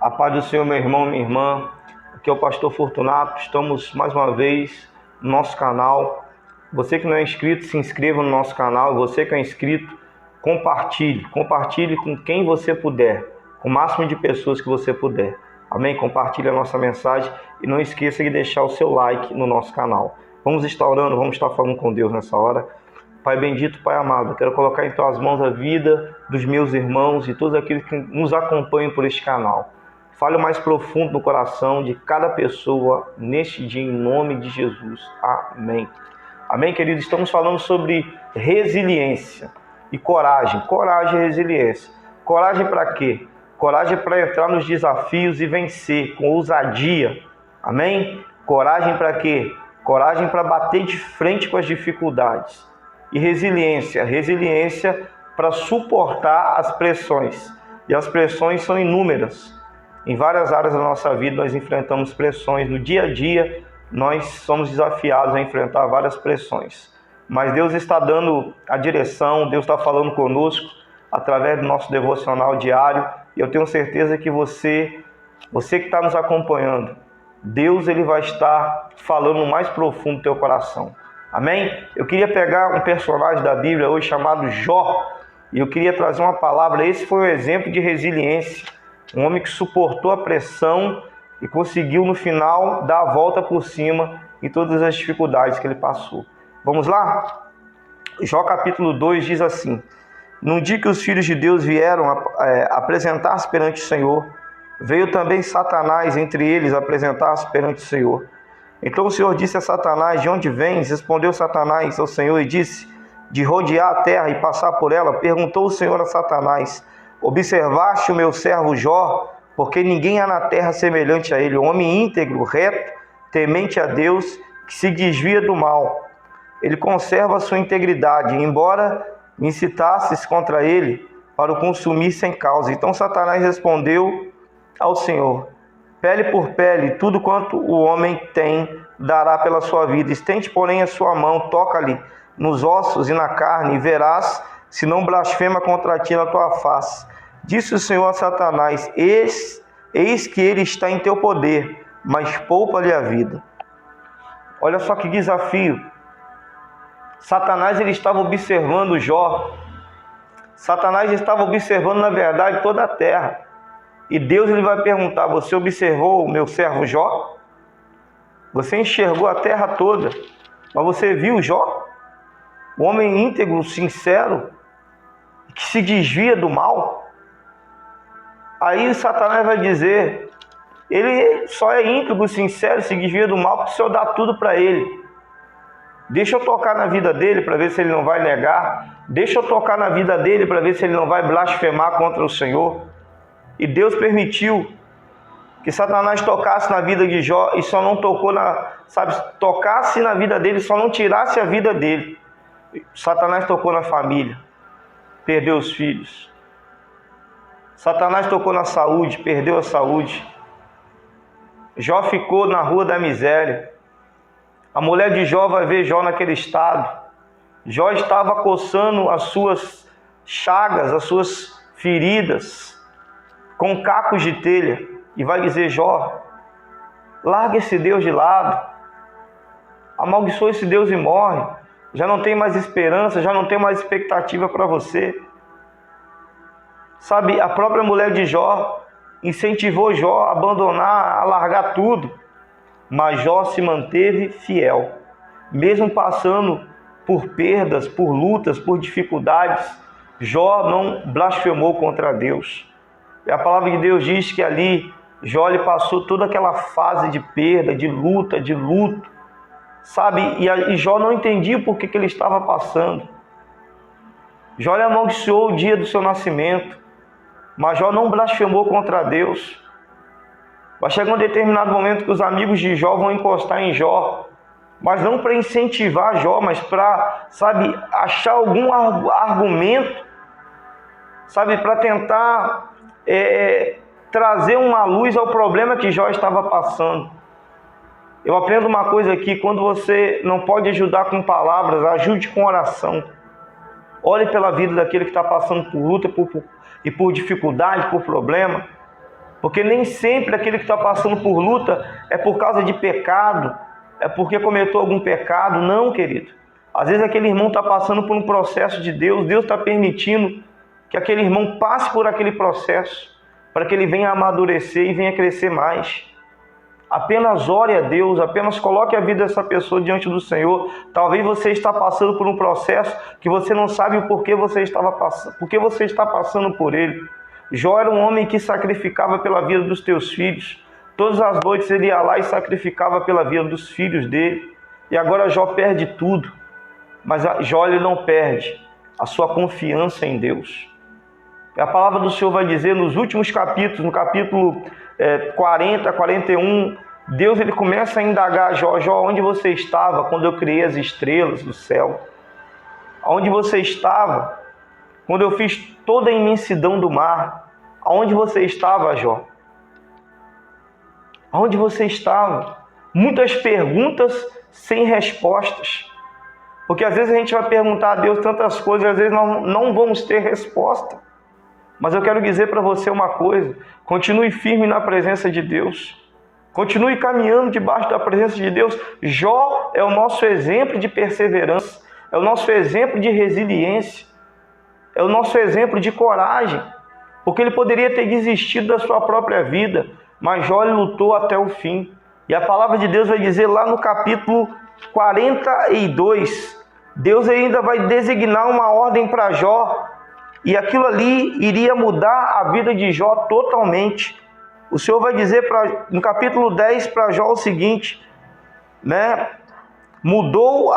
A paz do Senhor, meu irmão, minha irmã. Aqui é o pastor Fortunato. Estamos mais uma vez no nosso canal. Você que não é inscrito, se inscreva no nosso canal. Você que é inscrito, compartilhe. Compartilhe com quem você puder, com o máximo de pessoas que você puder. Amém? Compartilhe a nossa mensagem e não esqueça de deixar o seu like no nosso canal. Vamos estar orando, vamos estar falando com Deus nessa hora. Pai bendito, Pai amado, quero colocar em Tuas mãos a vida dos meus irmãos e todos aqueles que nos acompanham por este canal. Fale o mais profundo no coração de cada pessoa neste dia, em nome de Jesus. Amém. Amém, queridos? Estamos falando sobre resiliência e coragem. Coragem e resiliência. Coragem para quê? Coragem para entrar nos desafios e vencer com ousadia. Amém? Coragem para quê? Coragem para bater de frente com as dificuldades. E resiliência. Resiliência para suportar as pressões. E as pressões são inúmeras. Em várias áreas da nossa vida nós enfrentamos pressões. No dia a dia nós somos desafiados a enfrentar várias pressões. Mas Deus está dando a direção, Deus está falando conosco através do nosso devocional diário. E eu tenho certeza que você que está nos acompanhando, Deus ele vai estar falando no mais profundo do teu coração. Amém? Eu queria pegar um personagem da Bíblia hoje chamado Jó. E eu queria trazer uma palavra. Esse foi um exemplo de resiliência. Um homem que suportou a pressão e conseguiu no final dar a volta por cima em todas as dificuldades que ele passou. Vamos lá? Jó capítulo 2 diz assim: No dia que os filhos de Deus vieram apresentar-se perante o Senhor, veio também Satanás entre eles apresentar-se perante o Senhor. Então o Senhor disse a Satanás: De onde vens? Respondeu Satanás ao Senhor e disse: De rodear a terra e passar por ela. Perguntou o Senhor a Satanás: Observaste o meu servo Jó? Porque ninguém há na terra semelhante a ele, homem íntegro, reto, temente a Deus, que se desvia do mal. Ele conserva a sua integridade, embora me incitasses contra ele para o consumir sem causa. Então Satanás respondeu ao Senhor: Pele por pele, tudo quanto o homem tem dará pela sua vida. Estende, porém, a sua mão, toca-lhe nos ossos e na carne, e verás se não blasfema contra ti na tua face. Disse o Senhor a Satanás: Eis que ele está em teu poder, mas poupa-lhe a vida. Olha só que desafio. Satanás ele estava observando Jó. Satanás estava observando, na verdade, toda a terra. E Deus ele vai perguntar: Você observou o meu servo Jó? Você enxergou a terra toda, mas você viu Jó? O homem íntegro, sincero, que se desvia do mal. Aí Satanás vai dizer: ele só é íntegro, sincero, se desvia do mal porque o Senhor dá tudo para ele. Deixa eu tocar na vida dele para ver se ele não vai negar. Deixa eu tocar na vida dele para ver se ele não vai blasfemar contra o Senhor. E Deus permitiu que Satanás tocasse na vida de Jó e só não tocou tocasse na vida dele, só não tirasse a vida dele. Satanás tocou na família, perdeu os filhos. Satanás tocou na saúde, perdeu a saúde. Jó ficou na rua da miséria. A mulher de Jó vai ver Jó naquele estado. Jó estava coçando as suas chagas, as suas feridas, com cacos de telha. E vai dizer: Jó, larga esse Deus de lado. Amaldiçoa esse Deus e morre. Já não tem mais esperança, já não tem mais expectativa para você. Sabe, a própria mulher de Jó incentivou Jó a abandonar, a largar tudo. Mas Jó se manteve fiel. Mesmo passando por perdas, por lutas, por dificuldades, Jó não blasfemou contra Deus. E a palavra de Deus diz que ali Jó ele passou toda aquela fase de perda, de luta, de luto. Sabe, e Jó não entendia por que ele estava passando. Jó lhe amaldiçoou o dia do seu nascimento. Mas Jó não blasfemou contra Deus. Vai chegar um determinado momento que os amigos de Jó vão encostar em Jó. Mas não para incentivar Jó, mas para, achar algum argumento, para tentar trazer uma luz ao problema que Jó estava passando. Eu aprendo uma coisa aqui: quando você não pode ajudar com palavras, ajude com oração. Olhe pela vida daquele que está passando por luta e por dificuldade, por problema. Porque nem sempre aquele que está passando por luta é por causa de pecado, é porque cometeu algum pecado. Não, querido. Às vezes aquele irmão está passando por um processo de Deus, Deus está permitindo que aquele irmão passe por aquele processo, para que ele venha amadurecer e venha crescer mais. Apenas ore a Deus, apenas coloque a vida dessa pessoa diante do Senhor. Talvez você está passando por um processo que você não sabe o porquê você está passando por ele. Jó era um homem que sacrificava pela vida dos teus filhos. Todas as noites ele ia lá e sacrificava pela vida dos filhos dele. E agora Jó perde tudo. Mas Jó ele não perde a sua confiança em Deus. A palavra do Senhor vai dizer nos últimos capítulos, no capítulo 40, 41, Deus ele começa a indagar Jó: Jó, onde você estava quando eu criei as estrelas do céu? Onde você estava quando eu fiz toda a imensidão do mar? Aonde você estava, Jó? Aonde você estava? Muitas perguntas sem respostas. Porque às vezes a gente vai perguntar a Deus tantas coisas e às vezes nós não vamos ter resposta. Mas eu quero dizer para você uma coisa: continue firme na presença de Deus. Continue caminhando debaixo da presença de Deus. Jó é o nosso exemplo de perseverança, é o nosso exemplo de resiliência, é o nosso exemplo de coragem. Porque ele poderia ter desistido da sua própria vida, mas Jó lutou até o fim. E a palavra de Deus vai dizer lá no capítulo 42, Deus ainda vai designar uma ordem para Jó, e aquilo ali iria mudar a vida de Jó totalmente. O Senhor vai dizer no capítulo 10 para Jó o seguinte, mudou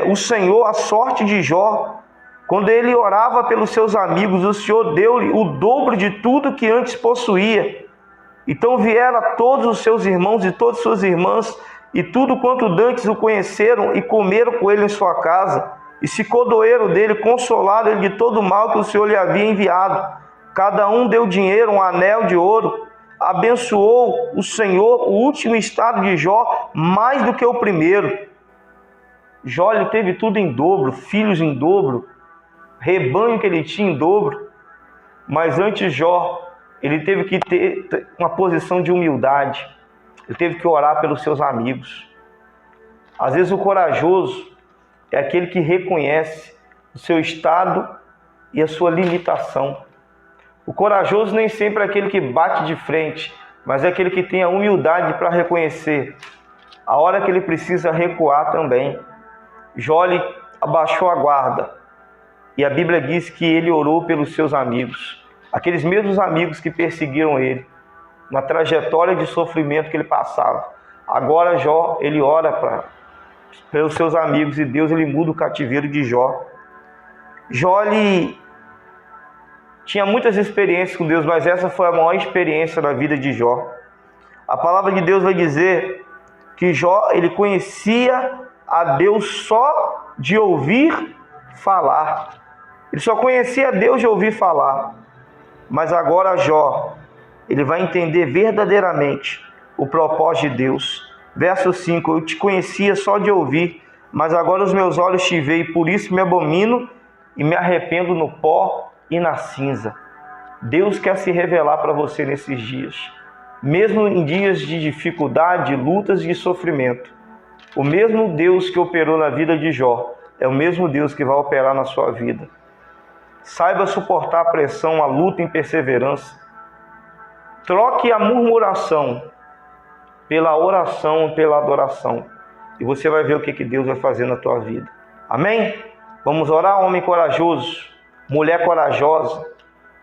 o Senhor a sorte de Jó. Quando ele orava pelos seus amigos, o Senhor deu-lhe o dobro de tudo que antes possuía. Então vieram todos os seus irmãos e todas as suas irmãs, e tudo quanto dantes o conheceram, e comeram com ele em sua casa, e se cordoeram dele, consolaram ele de todo o mal que o Senhor lhe havia enviado. Cada um deu dinheiro, um anel de ouro. Abençoou o Senhor o último estado de Jó mais do que o primeiro. Jó ele teve tudo em dobro, filhos em dobro, rebanho que ele tinha em dobro. Mas antes Jó, ele teve que ter uma posição de humildade. Ele teve que orar pelos seus amigos. Às vezes o corajoso é aquele que reconhece o seu estado e a sua limitação. O corajoso nem sempre é aquele que bate de frente, mas é aquele que tem a humildade para reconhecer a hora que ele precisa recuar também. Jó abaixou a guarda, e a Bíblia diz que ele orou pelos seus amigos, aqueles mesmos amigos que perseguiram ele, na trajetória de sofrimento que ele passava. Agora Jó, ele ora pelos seus amigos, e Deus ele muda o cativeiro de Jó. Jó ele tinha muitas experiências com Deus, mas essa foi a maior experiência da vida de Jó. A palavra de Deus vai dizer que Jó ele conhecia a Deus só de ouvir falar. Ele só conhecia a Deus de ouvir falar. Mas agora Jó, ele vai entender verdadeiramente o propósito de Deus. Verso 5, eu te conhecia só de ouvir, mas agora os meus olhos te veem, por isso me abomino e me arrependo no pó e na cinza. Deus quer se revelar para você nesses dias. Mesmo em dias de dificuldade, lutas e de sofrimento. O mesmo Deus que operou na vida de Jó é o mesmo Deus que vai operar na sua vida. Saiba suportar a pressão, a luta em perseverança. Troque a murmuração pela oração, pela adoração. E você vai ver o que Deus vai fazer na tua vida. Amém? Vamos orar, homem corajoso, mulher corajosa,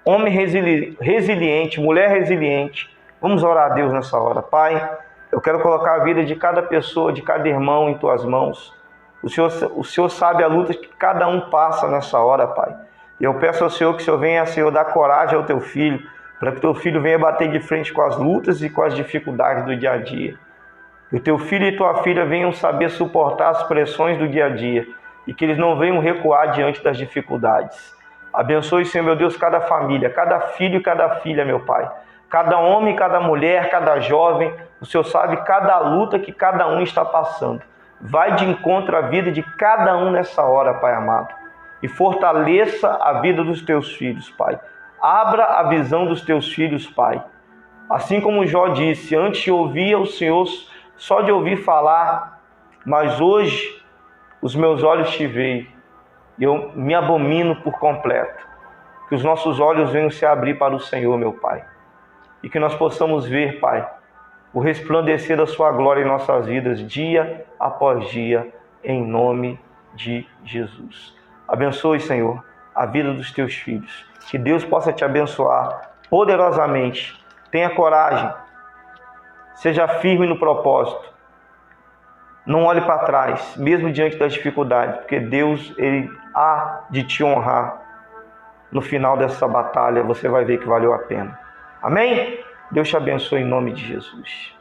homem resiliente, mulher resiliente. Vamos orar a Deus nessa hora. Pai, eu quero colocar a vida de cada pessoa, de cada irmão em tuas mãos. O Senhor sabe a luta que cada um passa nessa hora, Pai. E eu peço ao Senhor que o Senhor venha, Senhor, dar coragem ao teu filho, para que teu filho venha bater de frente com as lutas e com as dificuldades do dia a dia. Que o teu filho e tua filha venham saber suportar as pressões do dia a dia e que eles não venham recuar diante das dificuldades. Abençoe, Senhor, meu Deus, cada família, cada filho e cada filha, meu Pai. Cada homem, cada mulher, cada jovem, o Senhor sabe cada luta que cada um está passando. Vai de encontro à vida de cada um nessa hora, Pai amado. E fortaleça a vida dos teus filhos, Pai. Abra a visão dos teus filhos, Pai. Assim como Jó disse, antes eu ouvia o Senhor só de ouvir falar, mas hoje os meus olhos te veem e eu me abomino por completo. Que os nossos olhos venham se abrir para o Senhor, meu Pai, e que nós possamos ver, Pai, o resplandecer da sua glória em nossas vidas, dia após dia, em nome de Jesus. Abençoe, Senhor, a vida dos teus filhos. Que Deus possa te abençoar poderosamente. Tenha coragem. Seja firme no propósito. Não olhe para trás, mesmo diante das dificuldades, porque Deus, Ele há de te honrar. No final dessa batalha, você vai ver que valeu a pena. Amém? Deus te abençoe em nome de Jesus.